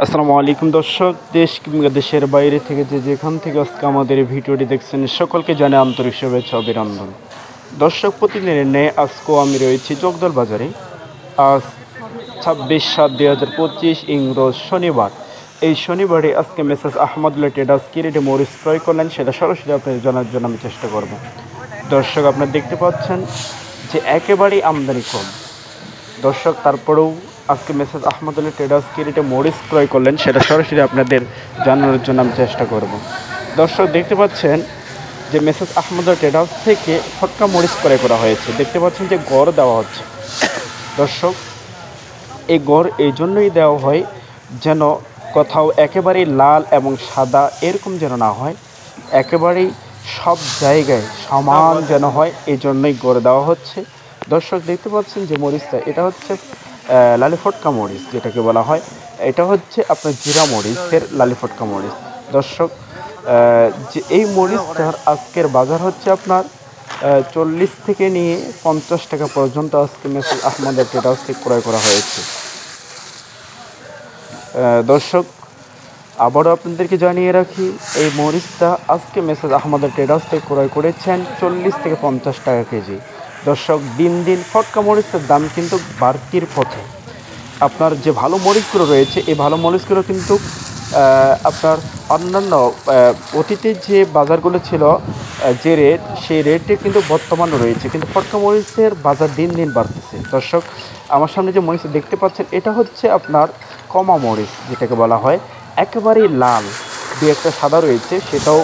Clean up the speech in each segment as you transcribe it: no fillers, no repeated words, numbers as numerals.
আসসালামু আলাইকুম দর্শক, দেশ কিংবা দেশের বাইরে থেকে যেখান থেকে আজকে আমাদের এই ভিডিওটি দেখছেন সকলকে জানাই আন্তরিক শুভেচ্ছা অভিনন্দন। দর্শক, প্রতিদিনের ন্যায় আজকেও আমি রয়েছি জগদল বাজারে। আজ 26/7/2025 ইংরেজ শনিবার। এই শনিবারে আজকে মেসেজ আহমদুল্লাহ ট্রেডার্স কি রেটে মরিচ ক্রয় করলেন সেটা সরাসরি আপনাদের জানার জন্য আমি চেষ্টা করব। দর্শক, আপনারা দেখতে পাচ্ছেন যে একেবারেই আমদানি কম। দর্শক, তারপরেও আজকে মেসেজ আহমদুল্লাহ ট্রেডার্স কি রেটে মরিচ ক্রয় করলেন সেটা সরাসরি আপনাদের জানানোর জন্য আমি চেষ্টা করব। দর্শক, দেখতে পাচ্ছেন যে মেসেজ আহমদুল্লাহ ট্রেডার্স থেকে ফটকা মরিচ ক্রয় করা হয়েছে। দেখতে পাচ্ছেন যে গড় দেওয়া হচ্ছে। দর্শক, এই গড় এই জন্যই দেওয়া হয় যেন কোথাও একেবারেই লাল এবং সাদা এরকম যেন না হয়, একেবারেই সব জায়গায় সমান যেন হয়, এই জন্যই গড় দেওয়া হচ্ছে। দর্শক, দেখতে পাচ্ছেন যে মরিচটা, এটা হচ্ছে লালি ফটকা মরিচ যেটাকে বলা হয়। এটা হচ্ছে আপনার জিরা মরিচের লালি ফটকা মরিচ। দর্শক, যে এই মরিচটার আজকের বাজার হচ্ছে আপনার 40 থেকে নিয়ে 50 টাকা পর্যন্ত আজকে মেসেজ আহমদের ট্রেডার্স থেকে ক্রয় করা হয়েছে। দর্শক, আবারও আপনাদেরকে জানিয়ে রাখি, এই মরিচটা আজকে মেসেজ আহমদের ট্রেডার্স থেকে ক্রয় করেছেন 40 থেকে 50 টাকা কেজি। দর্শক, দিন দিন ফটকা মরিচের দাম কিন্তু বাড়তির পথে। আপনার যে ভালো মরিচগুলো রয়েছে, এই ভালো মরিচগুলো কিন্তু আপনার অন্যান্য অতীতে যে বাজারগুলো ছিল, যে রেট, সেই রেটে কিন্তু বর্তমানও রয়েছে, কিন্তু ফটকা মরিচের বাজার দিন দিন বাড়তেছে। দর্শক, আমার সামনে যে মরিচ দেখতে পাচ্ছেন, এটা হচ্ছে আপনার কমা মরিচ যেটাকে বলা হয়। একেবারেই লাল, দু একটা সাদা রয়েছে, সেটাও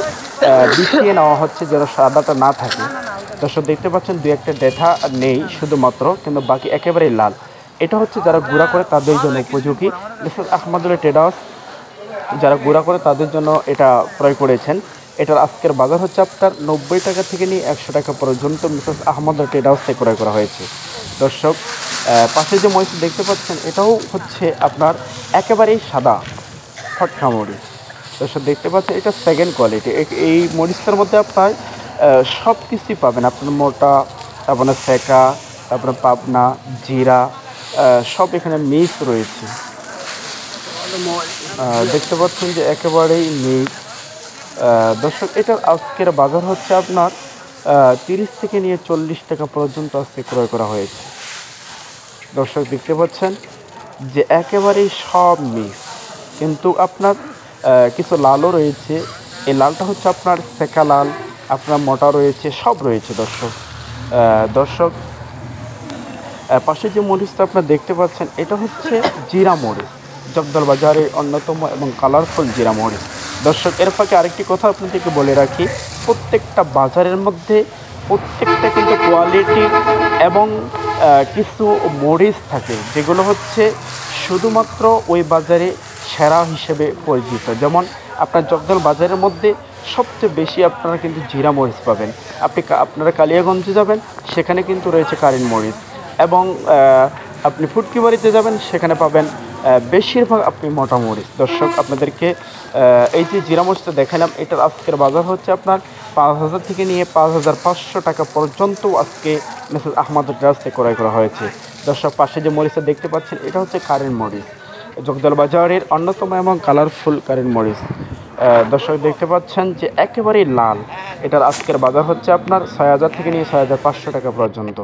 বিছিয়ে নেওয়া হচ্ছে যেন সাদাটা না থাকে। দর্শক, দেখতে পাচ্ছেন দু একটা ডেটা নেই শুধুমাত্র, কিন্তু বাকি একেবারেই লাল। এটা হচ্ছে যারা গুঁড়া করে তাদের জন্য উপযোগী। মিসেস আহমদুল্লাহ ট্রেডার্স যারা গুঁড়া করে তাদের জন্য এটা ক্রয় করেছেন। এটার আজকের বাজার হচ্ছে আপনার 90 টাকা থেকে নিয়ে 100 টাকা পর্যন্ত মিসেস আহমদুল্লাহ ট্রেডার্স থেকে ক্রয় করা হয়েছে। দর্শক, পাশে যে মরিচ দেখতে পাচ্ছেন, এটাও হচ্ছে আপনার একেবারেই সাদা ফটকা মরিচ। দর্শক, দেখতে পাচ্ছেন এটা সেকেন্ড কোয়ালিটি। এই মরিচটার মধ্যে আপনার সব কিছুই পাবেন। আপনার মোটা, আপনার সেকা, আপনার পাবনা, জিরা, সব এখানে মিক্স রয়েছে। দেখতে পাচ্ছেন যে একেবারেই মিক্স। দর্শক, এটার আজকের বাজার হচ্ছে আপনার 30 থেকে নিয়ে 40 টাকা পর্যন্ত আজকে ক্রয় করা হয়েছে। দর্শক, দেখতে পাচ্ছেন যে একেবারেই সব মিক্স, কিন্তু আপনার কিছু লালও রয়েছে। এই লালটা হচ্ছে আপনার সেকা লাল, আপনার মোটা রয়েছে, সব রয়েছে। দর্শক, পাশে যে মরিচটা আপনার দেখতে পাচ্ছেন, এটা হচ্ছে জিরা মরিচ, জগদল বাজারের অন্যতম এবং কালারফুল জিরা মরিচ। দর্শক, এর ফাঁকে আরেকটি কথা আপনাদেরকে বলে রাখি, প্রত্যেকটা বাজারের মধ্যে প্রত্যেকটা কিন্তু কোয়ালিটি এবং কিছু মরিচ থাকে যেগুলো হচ্ছে শুধুমাত্র ওই বাজারে সেরা হিসেবে পরিচিত। যেমন আপনার জগদল বাজারের মধ্যে সবচেয়ে বেশি আপনারা কিন্তু জিরা মরিচ পাবেন। আপনারা কালিয়াগঞ্জে যাবেন, সেখানে কিন্তু রয়েছে কারেন্ট মরিচ, এবং আপনি ফুটকি বাড়িতে যাবেন, সেখানে পাবেন বেশিরভাগ আপনি মোটা মরিচ। দর্শক, আপনাদেরকে এই যে জিরা মরিচটা দেখালাম, এটার আজকের বাজার হচ্ছে আপনার 5000 থেকে নিয়ে 5500 টাকা পর্যন্ত আজকে মেসেজ আহমদের ট্রেডার্স থেকে ক্রয় করা হয়েছে। দর্শক, পাশে যে মরিচটা দেখতে পাচ্ছেন, এটা হচ্ছে কারেন্ট মরিচ, জগদল বাজারের অন্যতম এবং কালারফুল কারেন্ট মরিচ। দর্শক, দেখতে পাচ্ছেন যে একেবারেই লাল। এটার আজকের বাজার হচ্ছে আপনার 6000 থেকে নিয়ে 6500 টাকা পর্যন্ত।